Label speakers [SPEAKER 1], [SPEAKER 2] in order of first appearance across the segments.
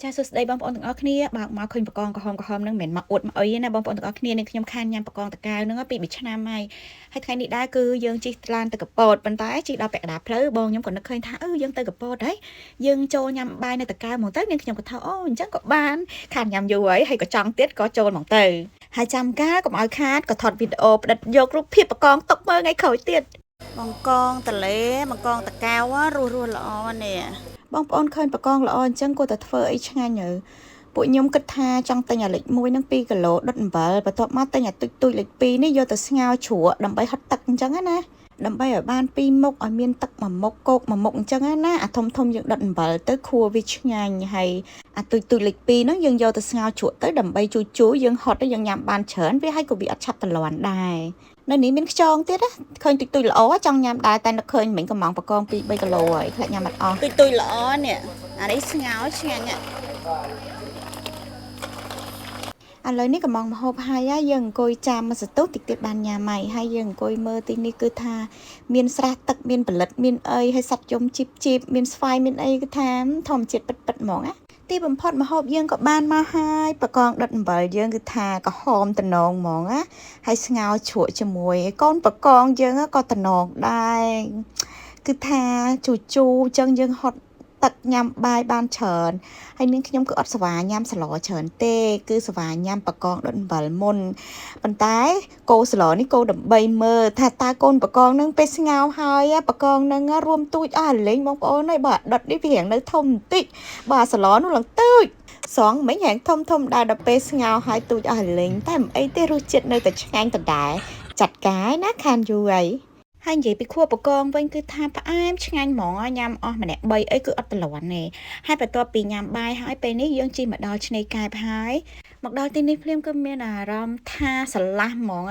[SPEAKER 1] ចាសួស្តីបងប្អូនទាំងអស់គ្នាបើមកឃើញបកងក្រហមនឹងមិនមែនមកអួតមកអីទេណាបងប្អូនទាំងអស់គ្នានឹងខ្ញុំខានញ៉ាំបកងតកៅនឹងពី2ឆ្នាំហើយថ្ងៃនេះដែរគឺយើងជិះឡានទៅកពតប៉ុន្តែជិះដល់ពាក់កណ្ដាលផ្លូវបងខ្ញុំក៏នឹកឃើញថាយើងទៅកពតហើយយើងចូលញ៉ាំបាយនៅតកៅហ្មងទៅនាងខ្ញុំក៏ថាអូអញ្ចឹងក៏បានខានញ៉ាំយូរហើយក៏ចង់ទៀតក៏ចូលហ្មងទៅហើយចាំការកុំឲ្យខាតក៏ថតវីដេអូផ្តិតយករូបភាពបកងទុកមើលថ្ងៃក្រោយទៀតបង្កងតលេបង្កងតកៅរស់ល្អនេះបងប្អូនឃើញបកងល្អអញ្ចឹងគាត់តែធ្វើអីឆ្ងាញ់ពួកខ្ញុំគិតថាចង់ទិញអាលេខ1នឹង2គីឡូដុតអំបិលបន្ទាប់មកទិញអាទុយលេខ2នេះយកទៅស្ងោរជ្រក់ដើម្បីហិតទឹកអញ្ចឹងណាដើម្បីឲ្យបាន2មុខឲ្យមានទឹកមួយមុខគោកមួយមុខអញ្ចឹងណាអាធំយើងដុតអំបិលទៅខួរវាឆ្ងាញ់ហើយអាទុយលេខ2ហ្នឹងយើងយកទៅស្ងោរជ្រក់ទៅដើម្បីជួយយើងហត់ទៅយើងញ៉ាំបានច្រើនវាហើយក៏វាអត់ឆាប់តលាន់ដែរនៅនេះមានខ្យងទៀតណាឃើញទុយល្អចង់ញ៉ាំដែរតែនឹកឃើញមិញកំងបកង2-3គីឡូហើយខ្លាចញ៉ាំអត់អស់ទុយល្អនេះអានេះស្ងោរឆ្ងាញ់ឥឡូវនេះកំងមហូបហើយយើងអង្គុយចាំមកសន្ទុះតិចទៀតបានញ៉ាំហើយយើងអង្គុយមើលទីនេះគឺថាមានស្រះទឹកមានផលិតមានអីហើយសត្វយំជីបមានស្វាយមានអីគឺថាធម្មជាតិពិតហ្មងណាទីបំផុតម្ហូបយើងក៏បានមកហើយបកងដុតអំបិលយើងគឺថាក្រហមតំណងហ្មងណាហើយស្ងោរជ្រក់ជាមួយកូនបកងយើងក៏តំណងដែរគឺថាជូអញ្ចឹងយើងហត់ទឹកញ៉ាំបាយបានច្រើនហើយនាងខ្ញុំគឺអត់ស្វាញ៉ាំស្លច្រើនទេគឺស្វាញ៉ាំបកងដុតអំបិលមុនប៉ុន្តែគោស្លនេះគោដើម្បីមើលថាតើកូនបកងនឹងពេលស្ងោរហើយបកងនឹងរួមទូចអស់លេងបងប្អូនហើយបើដុតនេះវារៀងនៅធំបន្តិចបើស្លនោះឡើងទូចសងមិញហែងធំដែរដល់ពេលស្ងោរហើយទូចអស់លេងតែមិនអីទេរសជាតិនៅតែឆ្ងាញ់ដដែលចាត់កាយណាខានយូរហើយនិយាយពីខួបបកងវិញគឺថាផ្អែមឆ្ងាញ់ហ្មងញ៉ាំអស់ម្នាក់3អីគឺអត់តលាន់ទេហើយបន្ទាប់ពីញ៉ាំបាយហើយពេលនេះយើងជិះមកដល់ឆ្នេរកែបហើយមកដល់ទីនេះភ្លាមគឺមានអារម្មណ៍ថាស្រឡះហ្មង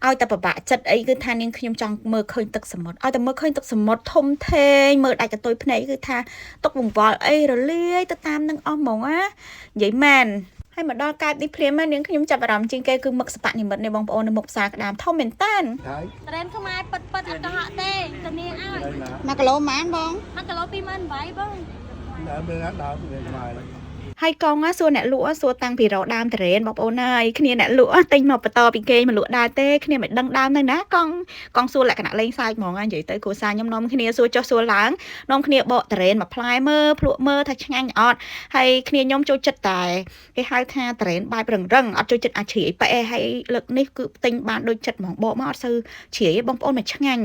[SPEAKER 1] ឲ្យតែពិបាកចិត្តអីគឺថានាងខ្ញុំចង់មើលឃើញទឹកសមុទ្រឲ្យតែមើលឃើញទឹកសមុទ្រធំធេងមើលដាច់កតុយភ្នែកគឺថាទុកវង្វល់អីរលាយទៅតាមនឹងអស់ហ្មងនិយាយមែនហើយមកដល់កែបនេះភ្លាមនាងខ្ញុំចាប់អារម្មណ៍ជាងគេគឺមឹកសបនិមិត្តនេះបងប្អូននៅមុខផ្សារក្តាមធំមែនតើត្រេនខ្មែរប៉ិតអត់កុហកទេទៅនាងឲ្យ1គីឡូប៉ុន្មានបង1គីឡូ28000បងដើមខ្មែរហើយកងសួរអ្នកលក់សួរតាំងពីរោដើមតរេនបងប្អូនហើយគ្នាអ្នកលក់ទិញមកបន្តពីគេមកលក់ដែរទេគ្នាមិនដឹងដើមនៅណាកងសួរលក្ខណៈលេងសើចហ្មងនិយាយទៅគ្រួសារខ្ញុំនាំគ្នាសួរចុះសួរឡើងនាំគ្នាបកតរេនមកផ្លែមើលភ្លក់មើលថាឆ្ងាញ់អត់ហើយគ្នាខ្ញុំចូលចិត្តតែគេហៅថាតរេនបែបរឹងអត់ចូលចិត្តអាចជ្រាយប៉ែហើយលើកនេះគឺទិញបានដូចចិត្តហ្មងបកមកអត់សូវជ្រាយបងប្អូនមកឆ្ងាញ់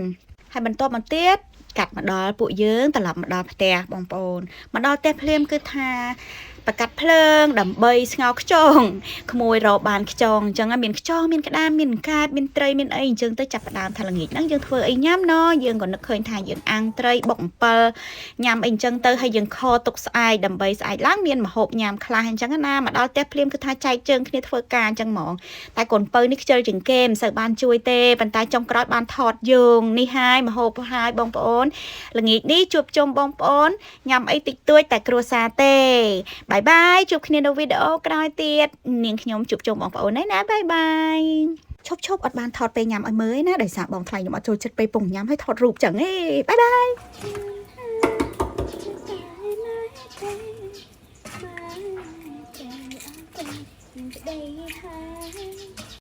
[SPEAKER 1] ហើយបន្ទាប់មកទៀតកាត់មកដល់ពួកយើងត្រឡប់មកដល់ផ្ទះបងប្អូនមកដល់ផ្ទះភ្លាមគឺថាបកាត់ភ្លើងដើម្បីស្ងោរខ្យងក្មួយរកបានខ្យងអញ្ចឹងមានខ្យងមានក្តាមមានកាតមានត្រីមានអីអញ្ចឹងទៅចាប់ផ្ដើមថាល្ងាចហ្នឹងយើងធ្វើអីញ៉ាំណយើងក៏នឹកឃើញថាយើងអាំងត្រីបុកអំពិលញ៉ាំអីអញ្ចឹងទៅហើយយើងខទុកស្អែកដើម្បីស្អែកឡើងមានម្ហូបញ៉ាំខ្លះអញ្ចឹងណាមកដល់ផ្ទះភ្លាមគឺថាចែកជើងគ្នាធ្វើការអញ្ចឹងហ្មងតែកូនពៅនេះខ្ជិលជាងគេមិនសូវបានជួយទេប៉ុន្តែចុងក្រោយបានថតយងនេះហើយម្ហូបហើយបងប្អូនល្ងាចនេះជួបជុំបងប្អូនញ៉ាំអីតិចតួចតែគ្រួសារទេបាយបាយជួបគ្នានៅវីដេអូក្រោយទៀតនាងខ្ញុំជួបជុំបងប្អូនហើយណាបាយបាយឈប់អត់បានថតពេលញ៉ាំឲ្យមើលណាដោយសារបងថ្លៃខ្ញុំអត់ចូលចិត្តពេលពងញ៉ាំឲ្យថតរូបចឹងហេបាយបាយ